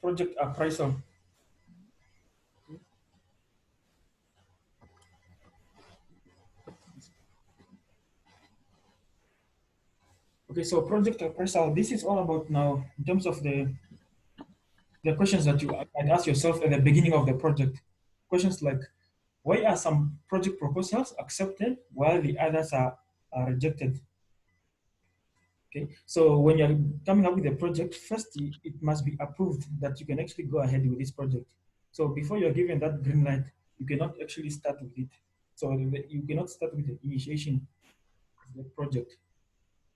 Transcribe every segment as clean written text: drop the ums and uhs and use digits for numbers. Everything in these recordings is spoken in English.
project appraisal. Okay, so project appraisal, this is all about now in terms of the questions that you might ask yourself at the beginning of the project. Questions like, why are some project proposals accepted while the others are rejected? Okay, so when you're coming up with a project, first it must be approved that you can actually go ahead with this project. So before you're given that green light, you cannot actually start with it. So you cannot start with the initiation of the project.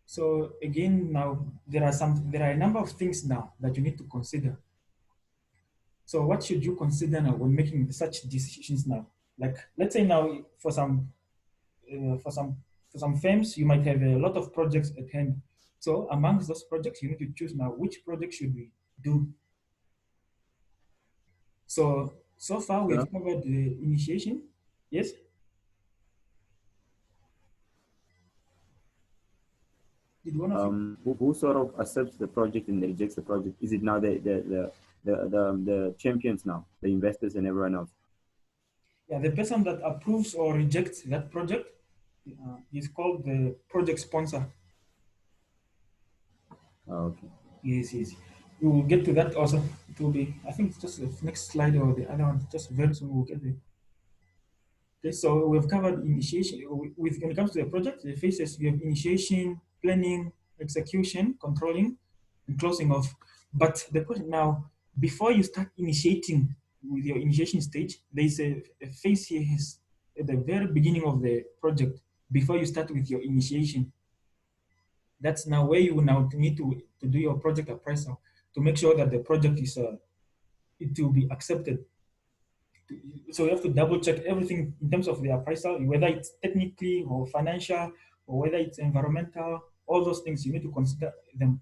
So again, now there are a number of things now that you need to consider. So what should you consider now when making such decisions now? Like let's say now uh, for some for some firms, you might have a lot of projects at hand. So amongst those projects, you need to choose now which project should we do. So far Sure. we've covered the initiation. Yes. Did one of you? Who sort of accepts the project and rejects the project? Is it now the champions now, the investors and everyone else? Yeah, the person that approves or rejects that project is called the project sponsor. Okay. Yes, yes. We will get to that also. It will be, I think, it's just the next slide or the other one. Just very soon we'll get there. Okay, so we've covered initiation. With when it comes to the project, the phases we have initiation, planning, execution, controlling, and closing off. But the question now, before you start initiating with your initiation stage, there is a phase here at the very beginning of the project before you start with your initiation. That's now where you now need to do your project appraisal to make sure that the project is it will be accepted. So you have to double check everything in terms of the appraisal, whether it's technically or financial or whether it's environmental. All those things you need to consider them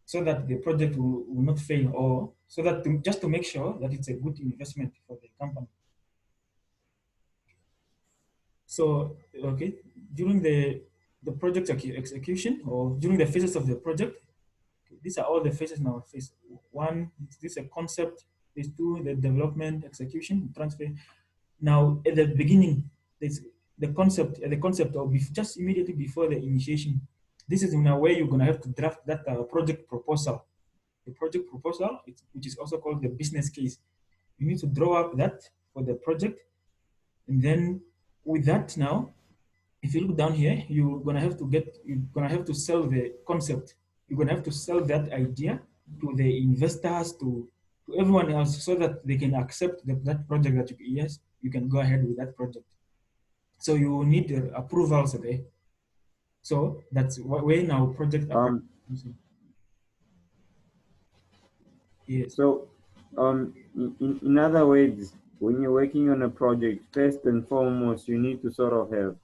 so that the project will not fail, or so that just to make sure that it's a good investment for the company. So okay, during the project execution or during the phases of the project, these are all the phases now. Phase one, this is a concept. Phase two, the development, execution, transfer. Now, at the beginning, there's the concept of just immediately before the initiation. This is now where you're gonna have to draft that project proposal. The project proposal, which is also called the business case. You need to draw up that for the project, and then with that now, if you look down here, you're gonna have to sell the concept. You're gonna have to sell that idea to the investors, to everyone else, so that they can accept that project that yes, you can go ahead with that project. So you need the approvals there. So that's where now project approval Um, comes in. Yes. so, in other words, when you're working on a project, first and foremost, you need to sort of have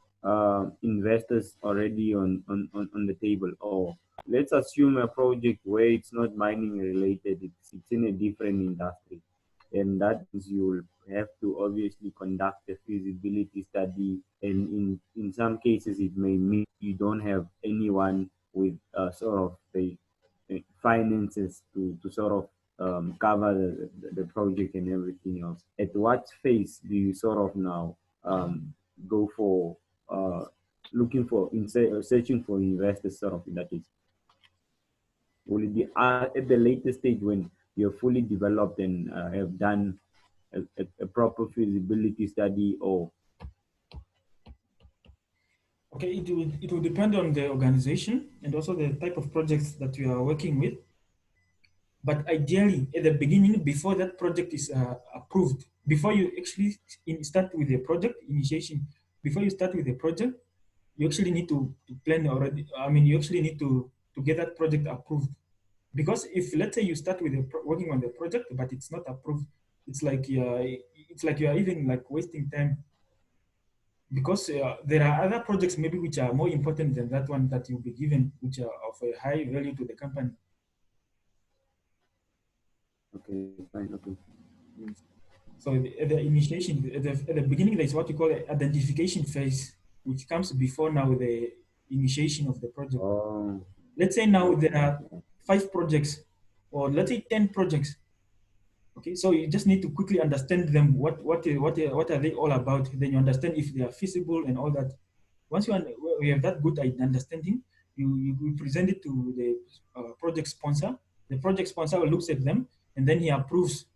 investors already on the table. Or let's assume a project where it's not mining related, it's in a different industry. And that means you'll have to obviously conduct a feasibility study. And in some cases, it may mean you don't have anyone with sort of the finances to sort of cover the project and everything else. At what phase do you sort of now go for looking for searching for investors sort of in that case? Will it be at the later stage when you're fully developed and have done a proper feasibility study, or Okay, it will depend on the organization and also the type of projects that you are working with. But ideally, at the beginning, before that project is approved, before you actually start with the project initiation, before you start with the project, you actually need to plan already. I mean, you actually need to get that project approved. Because if let's say you start with working on the project, but it's not approved, it's like you are even like wasting time. Because there are other projects maybe which are more important than that one that you'll be given, which are of a high value to the company. okay, fine, okay. Yes. So at the initiation, at the beginning, there's what you call the identification phase, which comes before now the initiation of the project. Oh, Let's say now there okay, are 5 projects, or let's say 10 projects. Okay, so you just need to quickly understand them. What are they all about? Then you understand if they are feasible and all that. Once you have that good understanding, you present it to the project sponsor. The project sponsor looks at them and then he approves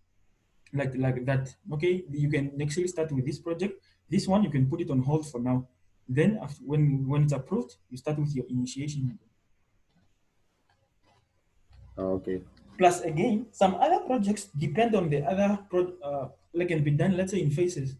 like that. Okay, you can actually start with this project. This one you can put it on hold for now. Then after, when it's approved, you start with your initiation. Okay. Plus, again, some other projects depend on the other like can be done. Let's say in phases.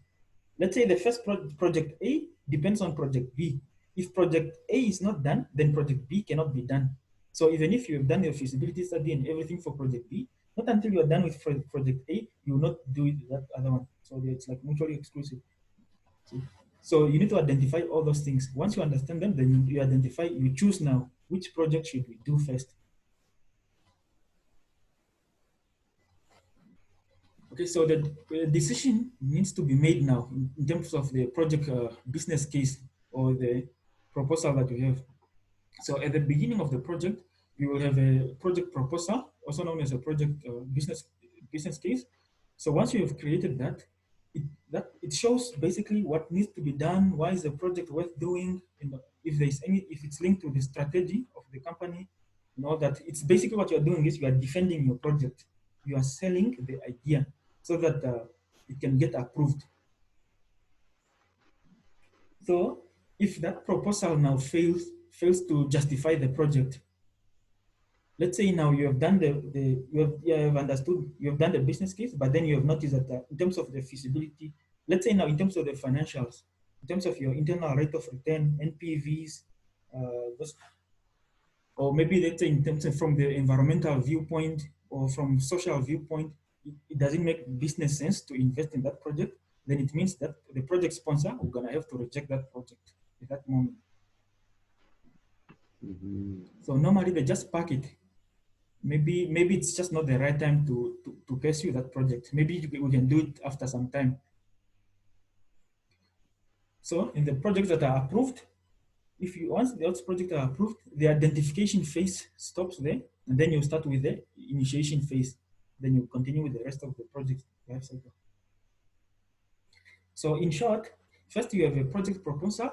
Let's say the first project A depends on project B. If project A is not done, then project B cannot be done. So even if you have done your feasibility study and everything for project B, not until you are done with project A, you will not do it that other one. So it's like mutually exclusive. See? So you need to identify all those things. Once you understand them, then you identify, you choose now which project should we do first. Okay, so the decision needs to be made now in terms of the project business case or the proposal that you have. So at the beginning of the project, you will have a project proposal, also known as a project business case. So once you have created that, it shows basically what needs to be done, why is the project worth doing, and if it's linked to the strategy of the company, and all that. It's basically what you're doing is you are defending your project, you are selling the idea so that it can get approved. So if that proposal now fails to justify the project, let's say now you have done you have understood, you have done the business case, but then you have noticed that in terms of the feasibility, let's say now in terms of the financials, in terms of your internal rate of return, NPVs, or maybe let's say in terms of from the environmental viewpoint or from social viewpoint, it doesn't make business sense to invest in that project, then it means that the project sponsor are gonna have to reject that project at that moment. Mm-hmm. So normally they just park it. Maybe it's just not the right time to pursue that project. Maybe we can do it after some time. So in the projects that are approved, if you once those projects are approved, the identification phase stops there, and then you start with the initiation phase. Then you continue with the rest of the project life cycle. So in short, first you have a project proposal,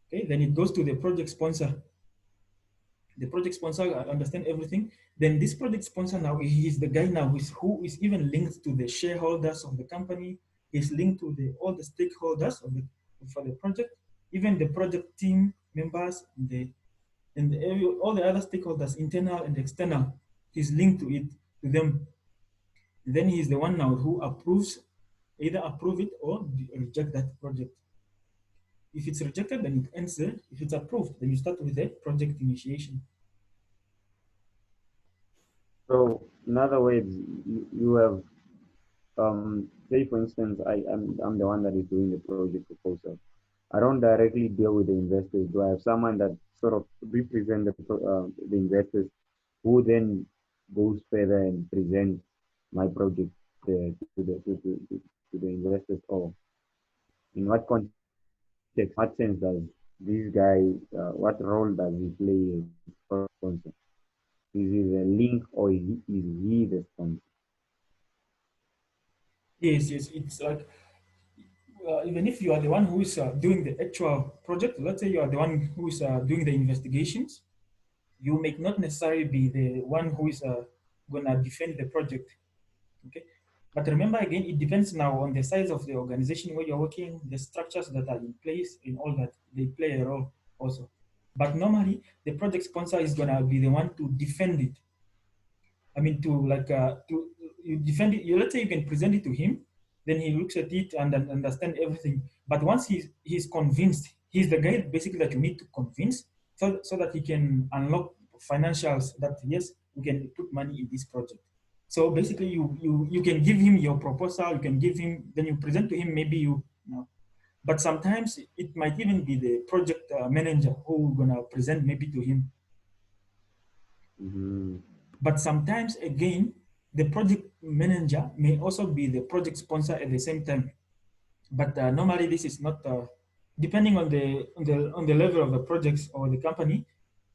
okay, then it goes to the project sponsor. The project sponsor understand everything. Then this project sponsor now, he's the guy now who is even linked to the shareholders of the company. He's linked to all the stakeholders for the project, even the project team members, all the other stakeholders, internal and external. He's linked to them. Then he's the one now who approves, either approve it or reject that project. If it's rejected, then it ends there. If it's approved, then you start with the project initiation. So, in other words, you have, say for instance, I'm the one that is doing the project proposal. I don't directly deal with the investors. Do I have someone that sort of represent the investors, who then goes further and present my project to the investors? Or in what context, what sense does this guy, what role does he play as project sponsor? Is he the link, or is he the sponsor? Yes, yes. It's like even if you are the one who is doing the actual project, let's say you are the one who is doing the investigations, you may not necessarily be the one who is going to defend the project. Okay. But remember again, it depends now on the size of the organization where you're working, the structures that are in place, and all that. They play a role also. But normally, the project sponsor is going to be the one to defend it. I mean, to you defend it. Let's say you can present it to him, then he looks at it and understand everything. But once he's convinced, he's the guy basically that you need to convince, so that he can unlock financials that yes, we can put money in this project. So basically, you can give him your proposal, you can give him, then you present to him. Maybe you know, but sometimes it might even be the project manager who gonna present maybe to him. Mm-hmm. But sometimes again, the project manager may also be the project sponsor at the same time. But normally this is not, depending on the level of the projects or the company,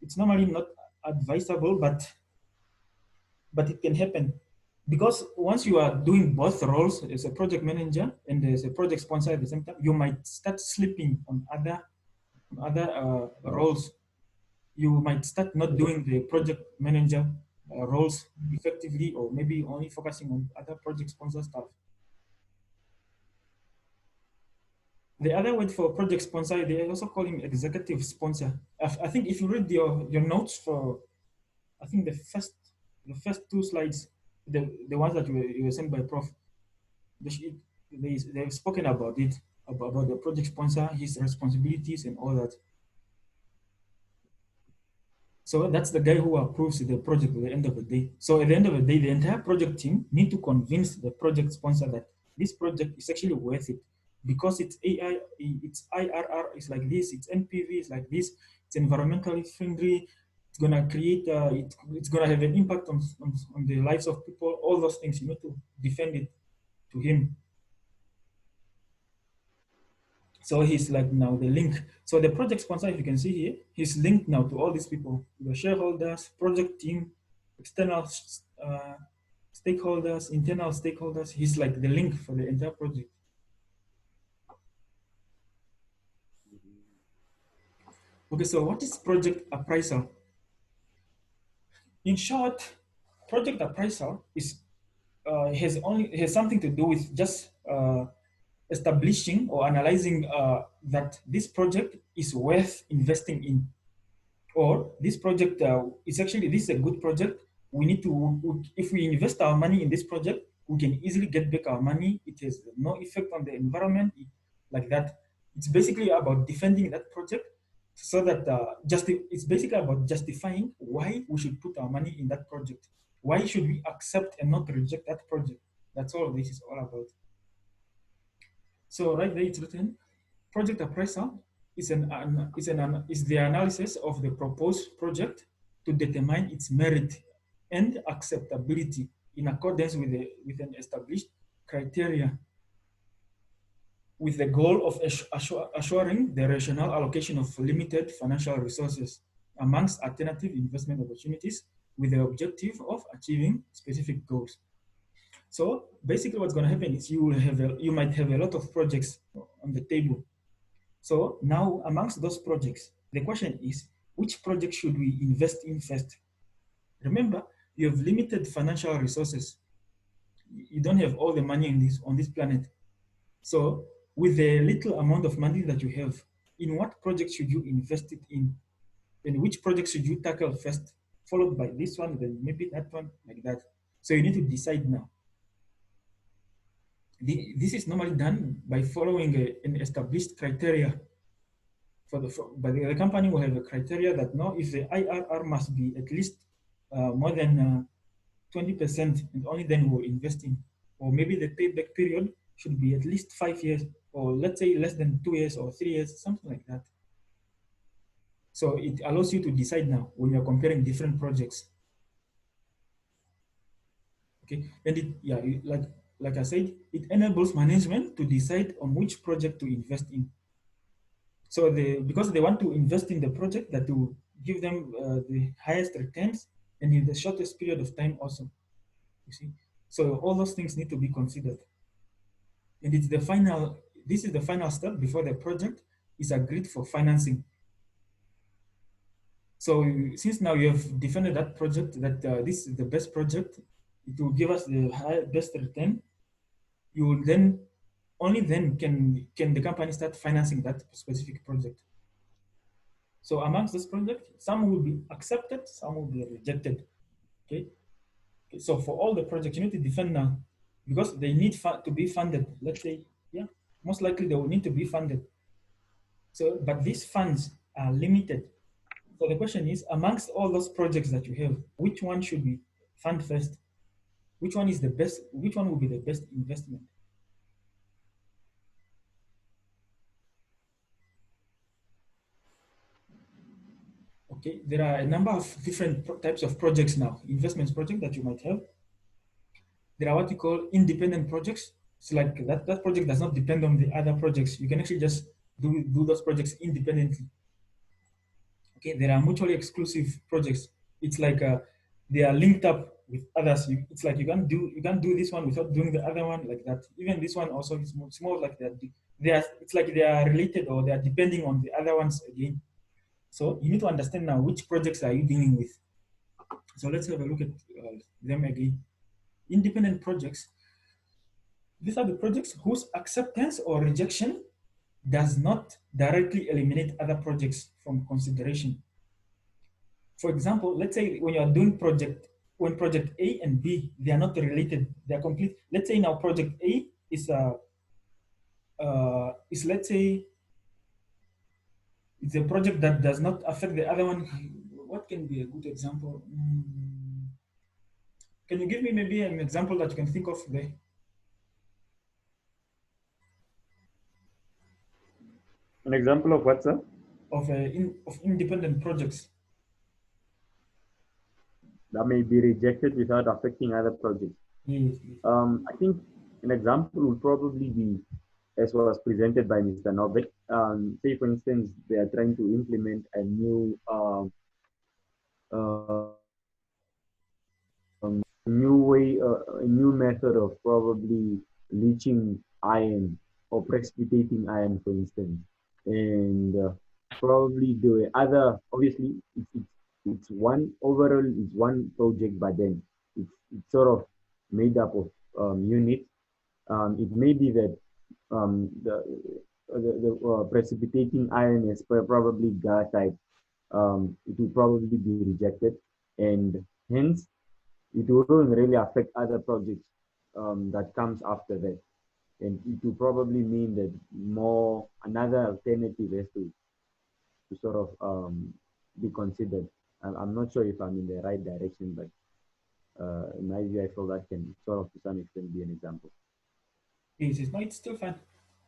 it's normally not advisable, but it can happen. because once you are doing both roles as a project manager and as a project sponsor at the same time, you might start slipping on other roles. You might start not doing the project manager roles effectively, or maybe only focusing on other project sponsor stuff. The other word for project sponsor, they also call him executive sponsor. I think if you read your notes for, I think the first two slides, the ones that you were sent by Prof, they've spoken about it, about the project sponsor, his responsibilities and all that. So that's the guy who approves the project at the end of the day. So at the end of the day, the entire project team need to convince the project sponsor that this project is actually worth it, because it's AI, it's IRR is like this, it's NPV is like this, it's environmentally friendly, it's gonna create, it's gonna have an impact on the lives of people. All those things you need to defend it to him. So he's like now the link. So the project sponsor, if you can see here, he's linked now to all these people, the shareholders, project team, external stakeholders, internal stakeholders. He's like the link for the entire project. Okay, so what is project appraisal? In short, project appraisal has something to do with just establishing or analyzing that this project is worth investing in, or this project is actually, this is a good project. We need to, if we invest our money in this project, we can easily get back our money. It has no effect on the environment, like that. It's basically about defending that project, so that it's basically about justifying why we should put our money in that project. Why should we accept and not reject that project? That's all this is all about. So right there it's written, project appraisal is the analysis of the proposed project to determine its merit and acceptability in accordance with an established criteria, with the goal of assuring the rational allocation of limited financial resources amongst alternative investment opportunities, with the objective of achieving specific goals. So basically what's going to happen is you might have a lot of projects on the table. So now amongst those projects, the question is, which project should we invest in first? Remember, you have limited financial resources. You don't have all the money on this planet. So with the little amount of money that you have, in what project should you invest it in? And which project should you tackle first, followed by this one, then maybe that one, like that. So you need to decide now. This is normally done by following an established criteria. But the company will have a criteria that no, if the IRR must be at least more than 20%, and only then we'll invest in. Or maybe the payback period should be at least 5 years, or let's say less than 2 years or 3 years, something like that. So it allows you to decide now when you're comparing different projects. Okay, and like I said, it enables management to decide on which project to invest in. So because they want to invest in the project that will give them the highest returns and in the shortest period of time also, you see. So all those things need to be considered. And this is the final step before the project is agreed for financing. So since now you have defended that project, that this is the best project, it will give us the best return, you will then, only then can the company start financing that specific project. So amongst this project, some will be accepted, some will be rejected. Okay. So for all the projects, you need to defend now, because they need to be funded. Let's say, yeah, most likely they will need to be funded. So, but these funds are limited. So the question is, amongst all those projects that you have, which one should we fund first? Which one is the best? Which one will be the best investment? Okay, there are a number of different types of projects now, investments project that you might have. There are what you call independent projects. It's like that project does not depend on the other projects. You can actually just do those projects independently. Okay, there are mutually exclusive projects. It's like they are linked up with others. It's like you can't do this one without doing the other one like that. Even this one also is more, it's more like it's like they are related or they are depending on the other ones again. So you need to understand now which projects are you dealing with. So let's have a look at them again. Independent projects. These are the projects whose acceptance or rejection does not directly eliminate other projects from consideration. For example, let's say when you are doing when project A and B, they are not related, they are complete. Let's say now project A is let's say it's a project that does not affect the other one. What can be a good example? Can you give me maybe an example that you can think of there An example of what, sir? of independent projects? That may be rejected without affecting other projects. Yes, yes. I think an example would probably be as was presented by Mr. Novik. Say, for instance, they are trying to implement a new way, a new method of probably leaching iron or precipitating iron, for instance. And probably the other, obviously, it's one overall, it's one project, but then it's sort of made up of units. It may be that the precipitating iron is probably gas type. It will probably be rejected, and hence it wouldn't really affect other projects that comes after that. And it will probably mean that more another alternative has to sort of be considered. I'm not sure if I'm in the right direction, but in my view, I feel that can sort of to some extent be an example. No, it's still fine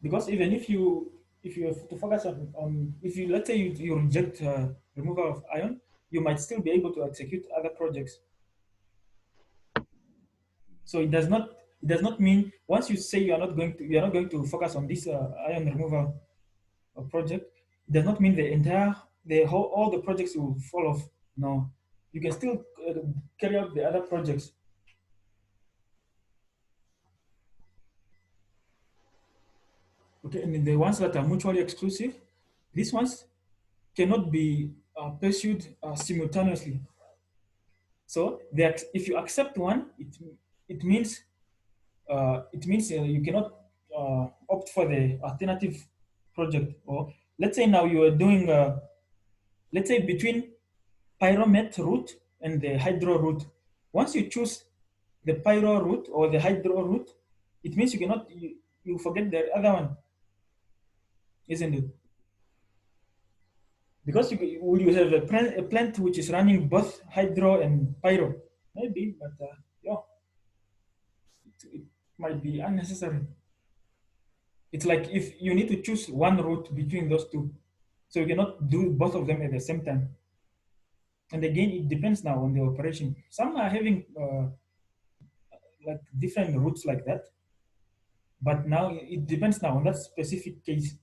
because even if you have to focus on if you let's say you reject removal of iron, you might still be able to execute other projects. So it does not mean once you say you are not going to focus on this iron removal project, it does not mean the whole all the projects will fall off. No, you can still carry out the other projects. Okay, and the ones that are mutually exclusive, these ones cannot be pursued simultaneously. So if you accept one, it means you cannot opt for the alternative project. Or let's say now you are doing let's say between pyromet route and the hydro route. Once you choose the pyro route or the hydro route, it means you forget the other one, isn't it? Because will you have a plant which is running both hydro and pyro? Maybe, but yeah, it might be unnecessary. It's like if you need to choose one route between those two, so you cannot do both of them at the same time. And again, it depends now on the operation. Some are having like different routes like that, but now it depends now on that specific case.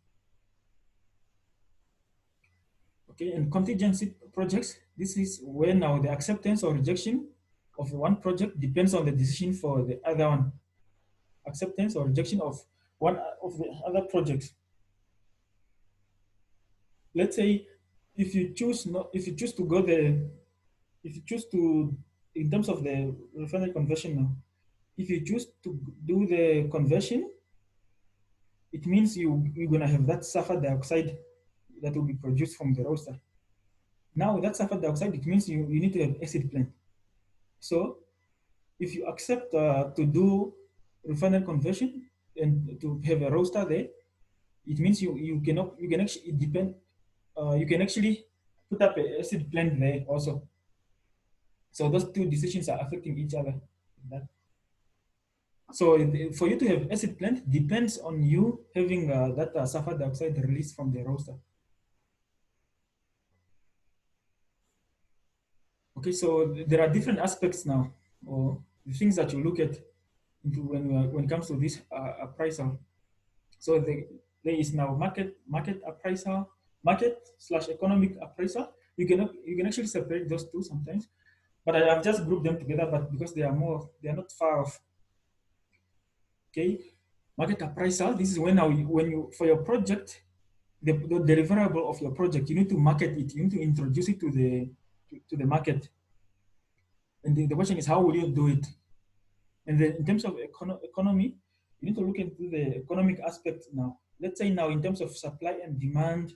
Okay, and contingency projects. This is where now the acceptance or rejection of one project depends on the decision for the other one. Acceptance or rejection of one of the other projects. Let's say if you choose not, if you choose to go the, if you choose to, in terms of the refinery conversion now, if you choose to do the conversion, it means you're gonna have that sulfur dioxide that will be produced from the roaster. Now that sulfur dioxide, it means you need to have acid plant. So if you accept to do refinery conversion and to have a roaster there, it means you can actually it depend you can actually put up a acid plant there also. So those two decisions are affecting each other. So for you to have acid plant depends on you having that sulfur dioxide released from the roaster. Okay, so there are different aspects now, or the things that you look at when it comes to this appraisal. So there is now market appraisal, market/economic appraisal. You can actually separate those two sometimes. But I have just grouped them together, but because they are not far off. Okay, market appraisal. This is when you for your project, the deliverable of your project, you need to market it. You need to introduce it to the market. And the question is, how will you do it? And then in terms of economy, you need to look into the economic aspect now. Let's say now in terms of supply and demand,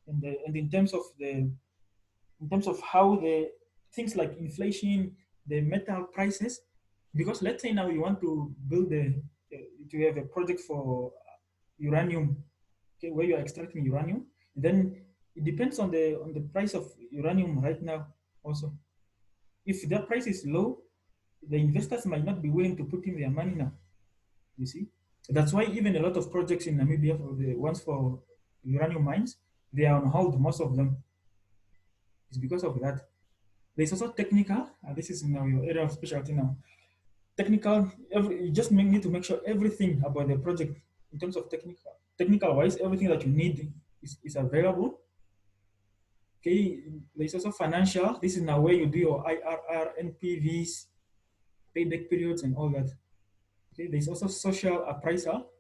and in terms of how the things like inflation, the metal prices, because let's say now you want to build to have a project for uranium, okay, where you are extracting uranium, then it depends on the price of uranium right now also. If the price is low, the investors might not be willing to put in their money now. You see, that's why even a lot of projects in Namibia, for the ones for uranium mines, they are on hold. Most of them is because of that. There's also technical. This is now your area of specialty now. Technical. You just need to make sure everything about the project in terms of technical wise, everything that you need is available. Okay. There's also financial. This is now where you do your IRR, NPVs, payback periods, and all that. Okay. There's also social appraisal.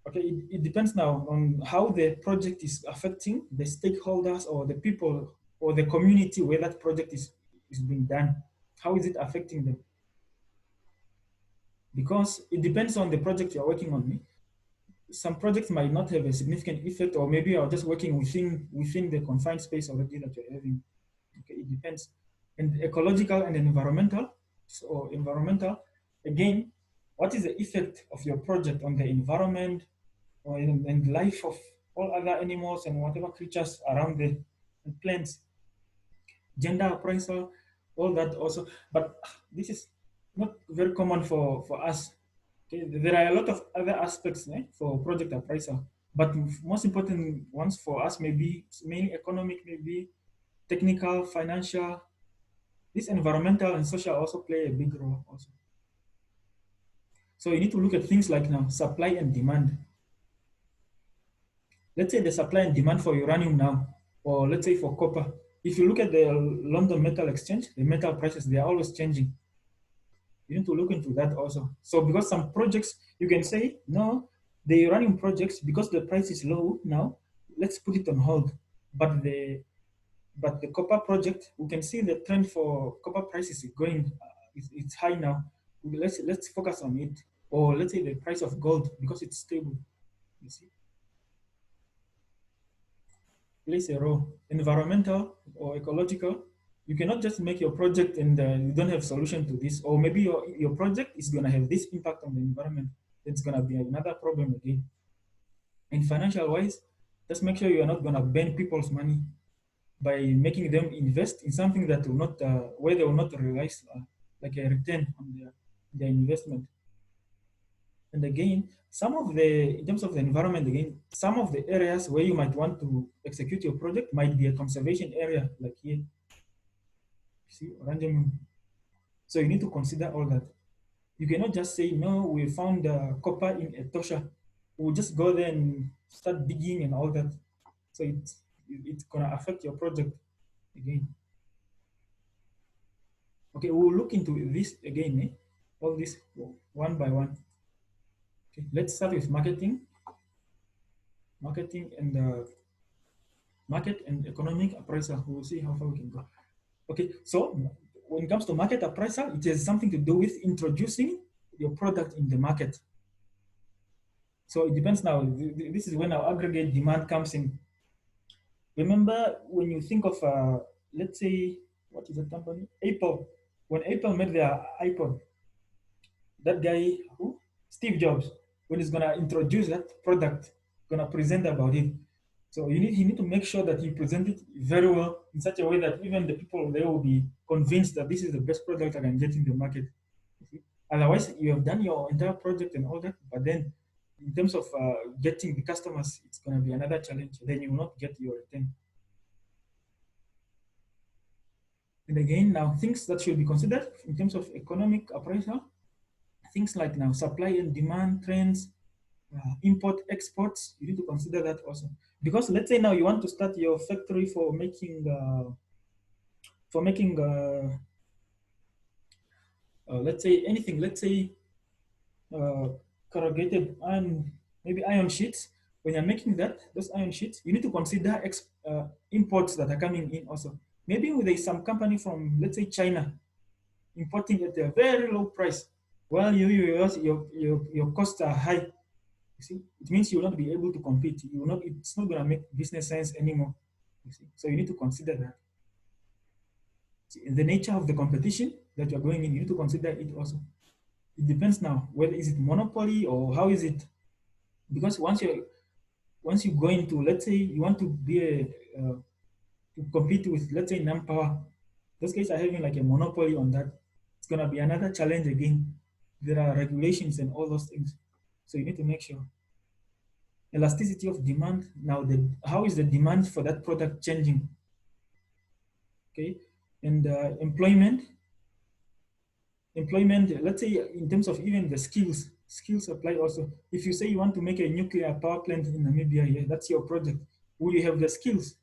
Okay, it depends now on how the project is affecting the stakeholders or the people or the community where that project is being done. How is it affecting them? Because it depends on the project you're working on. Some projects might not have a significant effect, or maybe you're just working within the confined space already that you're having. Okay, it depends. And ecological and environmental. So environmental, again, what is the effect of your project on the environment, or in the life of all other animals and whatever creatures around the plants? Gender appraisal, all that also. But this is not very common for us. Okay, there are a lot of other aspects for project appraisal, but most important ones for us may be mainly economic, maybe technical, financial. This environmental and social also play a big role also. So you need to look at things like now supply and demand. Let's say the supply and demand for uranium now, or let's say for copper. If you look at the London Metal Exchange, the metal prices, they are always changing. You need to look into that also. So because some projects, you can say, no, the uranium projects, because the price is low now, let's put it on hold. But the copper project, we can see the trend for copper prices is going, it's high now. Let's focus on it. Or let's say the price of gold, because it's stable. You see, plays a role. Environmental or ecological, you cannot just make your project and you don't have solution to this, or maybe your project is going to have this impact on the environment. It's going to be another problem again. In financial wise, just make sure you are not going to burn people's money by making them invest in something that will not where they will not realize like a return on their investment. And again, some of the, in terms of the environment, again, some of the areas where you might want to execute your project might be a conservation area, like here. See, Oranjemund. So you need to consider all that. You cannot just say, no, we found copper in Etosha. We'll just go there and start digging and all that. So it's gonna affect your project again. Okay, we'll look into this again, all this one by one. Okay, let's start with marketing and market and economic appraisal. We'll see how far we can go. Okay, so when it comes to market appraisal, it has something to do with introducing your product in the market. So it depends now. This is when our aggregate demand comes in. Remember when you think of, let's say, what is that company? Apple. When Apple made their iPod, that guy, who? Steve Jobs, when he's gonna introduce that product, gonna present about it. So he need to make sure that he present it very well in such a way that even the people there will be convinced that this is the best product I can get in the market. Otherwise, you have done your entire project and all that, but then in terms of getting the customers, it's going to be another challenge. Then you will not get your return. And again, now things that should be considered in terms of economic appraisal, things like now supply and demand trends, import exports, you need to consider that also. Because let's say now you want to start your factory for making let's say anything, let's say uh, corrugated iron, maybe iron sheets. When you're making that, those iron sheets, you need to consider imports that are coming in also. Maybe there's some company from, let's say, China importing at a very low price, while your costs are high. You see, it means you will not be able to compete. You will not. It's not going to make business sense anymore. You see, so you need to consider that. See, the nature of the competition that you're going in, you need to consider it also. It depends now whether is it monopoly or how is it, because once you go into, let's say you want to be to compete with, let's say, Nampower, those guys are having like a monopoly on that. It's gonna be another challenge again. There are regulations and all those things, so you need to make sure. Elasticity of demand. Now, how is the demand for that product changing? Okay, and employment. Let's say in terms of even the skills apply also. If you say you want to make a nuclear power plant in Namibia, yeah, that's your project. Will you have the skills?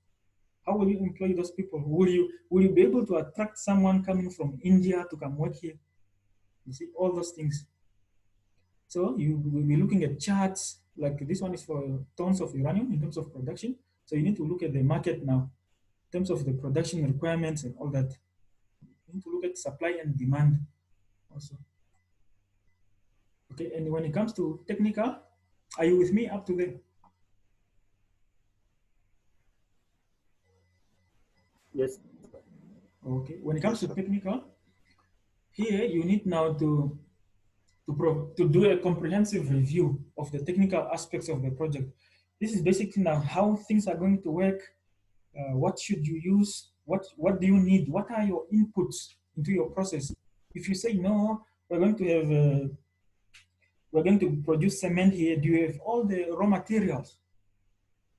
How will you employ those people? Will you be able to attract someone coming from India to come work here? You see, all those things. So you will be looking at charts, like this one is for tons of uranium in terms of production. So you need to look at the market now in terms of the production requirements and all that. You need to look at supply and demand also. Okay, and when it comes to technical, are you with me up to there? Yes. Okay, when it comes Yes, to sir. technical, here you need now to do a comprehensive review of the technical aspects of the project. This is basically now how things are going to work. What should you use? What do you need? What are your inputs into your process? If you say no, we're going to have we're going to produce cement here. Do you have all the raw materials?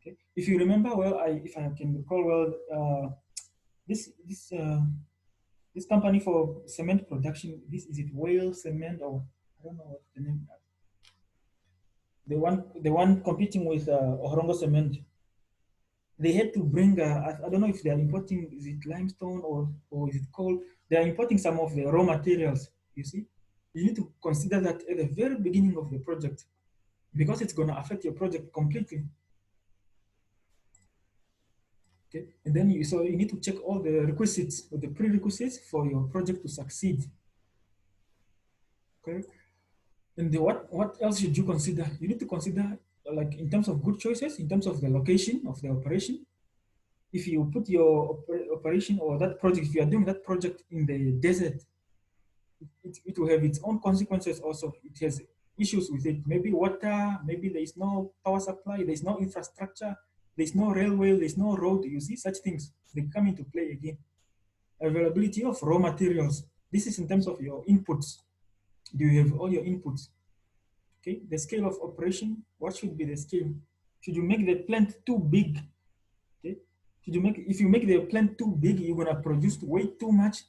Okay. If you remember well, if I can recall well, this this uh, this company for cement production. This is it Whale Cement or I don't know what the name. The one competing with Ohorongo Cement. They had to bring I don't know if they are importing, is it limestone or is it coal? They are importing some of the raw materials. You see, you need to consider that at the very beginning of the project because it's going to affect your project completely. Okay, and then you need to check all the requisites or the prerequisites for your project to succeed. Okay, and what else should you consider? You need to consider like in terms of good choices, in terms of the location of the operation. If you put your operation or that project, if you are doing that project in the desert, it will have its own consequences also. It has issues with it. Maybe water, maybe there is no power supply, there is no infrastructure, there is no railway, there is no road. You see, such things, they come into play again. Availability of raw materials. This is in terms of your inputs. Do you have all your inputs? Okay, the scale of operation, what should be the scale? Should you make the plant too big? Okay, should you make, if you make the plant too big, you're gonna produce way too much,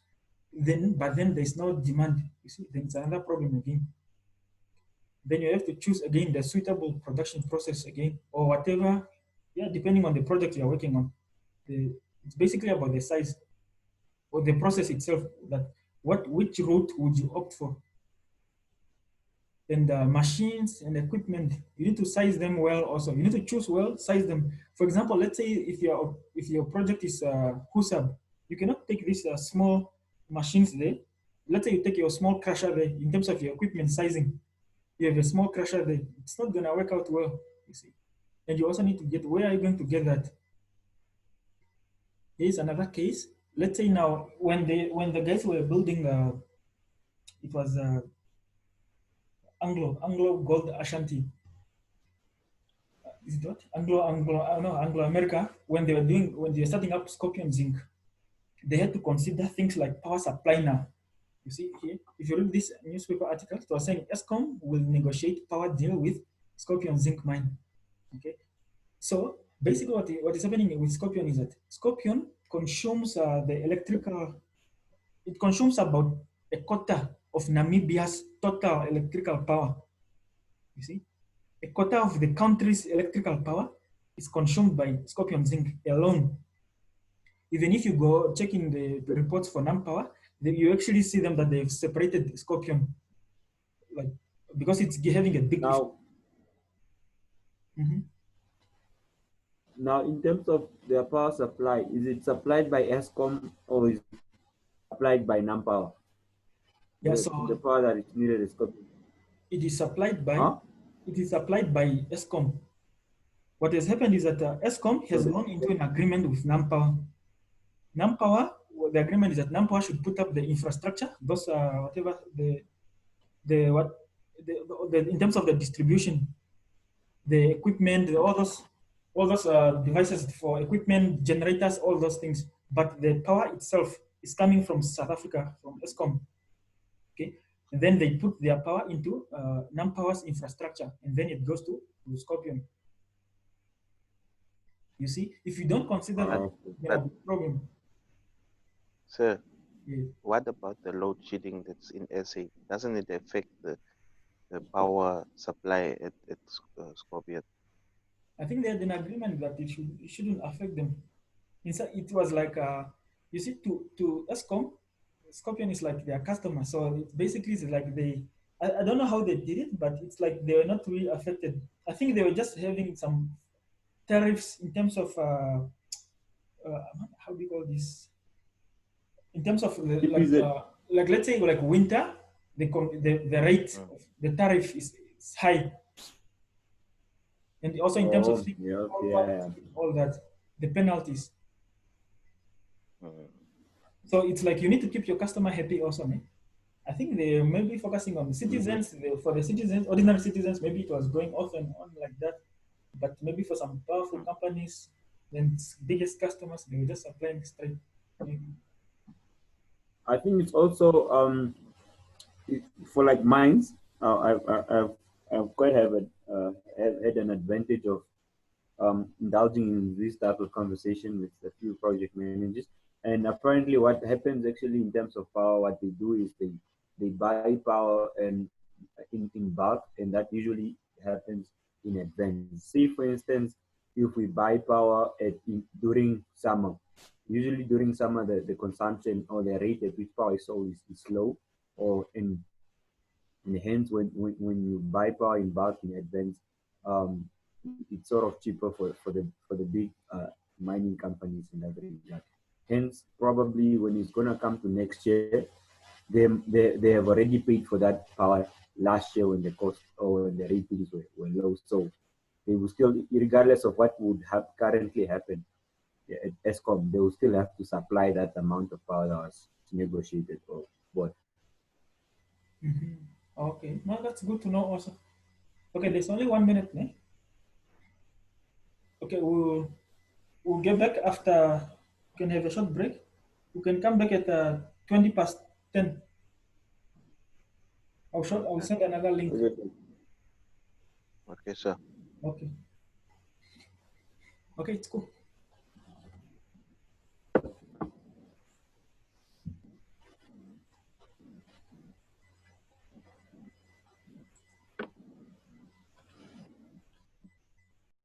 but then there's no demand. You see, then it's another problem again. Then you have to choose again the suitable production process again, or whatever. Yeah, depending on the project you're working on. It's basically about the size or the process itself. That which route would you opt for? And machines and equipment, you need to size them well also. You need to choose well, size them. For example, let's say if your project is HUSAB, you cannot take these small machines there. Let's say you take your small crusher there in terms of your equipment sizing. You have a small crusher there. It's not going to work out well, you see. And you also need to get, where are you going to get that? Here's another case. Let's say now, when the guys were building, it was Anglo Gold Ashanti. Is it what? Anglo America, when they were starting up Scorpion Zinc, they had to consider things like power supply now. You see here, if you read this newspaper article, it was saying ESCOM will negotiate power deal with Scorpion Zinc mine. Okay, so basically what is happening with Scorpion is that Scorpion consumes the electrical, it consumes about a quarter of Namibia's total electrical power. You see, a quarter of the country's electrical power is consumed by Scorpion Zinc alone. Even if you go check in the reports for NamPower, you actually see them that they've separated Scorpion, like because it's having a big effect. Now, Mhm. now in terms of their power supply, is it supplied by ESCOM or is it supplied by NAMPower? Yeah, The so power that is needed is Scorpion. it is supplied by Huh? ESCOM. What has happened is that ESCOM So has gone into an agreement with NAMPower. The agreement is that NAMPower should put up the infrastructure, those whatever the what in terms of the distribution, the equipment, all those devices for equipment, generators, all those things. But the power itself is coming from South Africa, from ESCOM. Okay, and then they put their power into NAMPower's infrastructure, and then it goes to Scorpion. You see, if you don't consider that, But okay. you but know, the problem. sir, Yeah. what about the load shedding that's in SA? Doesn't it affect the power supply at Scorpion? I think they had an agreement that it shouldn't affect them. Inside, it was like you see, to ESCOM, Scorpion is like their customer, so it basically is like I don't know how they did it, but it's like they were not really affected. I think they were just having some tariffs in terms of how do you call this? In terms of TPZ. like let's say like winter, the rate Mm. of the tariff is high, and also in terms of Oh, yeah, okay, what yeah. all that, the penalties. Mm. So it's like you need to keep your customer happy also, man. I think they may be focusing on the Mm-hmm. citizens. For the citizens, ordinary citizens, maybe it was going off and on like that. But maybe for some powerful Mm. companies, then biggest customers, they were just applying straight. Maybe. I think it's also for like mines. I've quite have had an advantage of indulging in this type of conversation with a few project managers. And apparently, what happens actually in terms of power, what they do is they buy power and in bulk, and that usually happens in advance. Say, for instance, if we buy power during summer, usually during summer the consumption or the rate at which power is sold is low, or and hence when you buy power in bulk in advance, um, it's sort of cheaper for the big mining companies in that regard. Hence, probably when it's gonna come to next year, they have already paid for that power last year when the cost or when the ratings were low. So they will still, regardless of what would have currently happened at ESCOM, they will still have to supply that amount of power that was negotiated or what. Mhm. Okay, no, that's good to know also. Okay, there's only 1 minute, man. Okay, we'll get back after. We can have a short break. We can come back at 20 past 10. I'll Okay. send another link. Okay. Okay, sir. Okay. Okay, it's cool.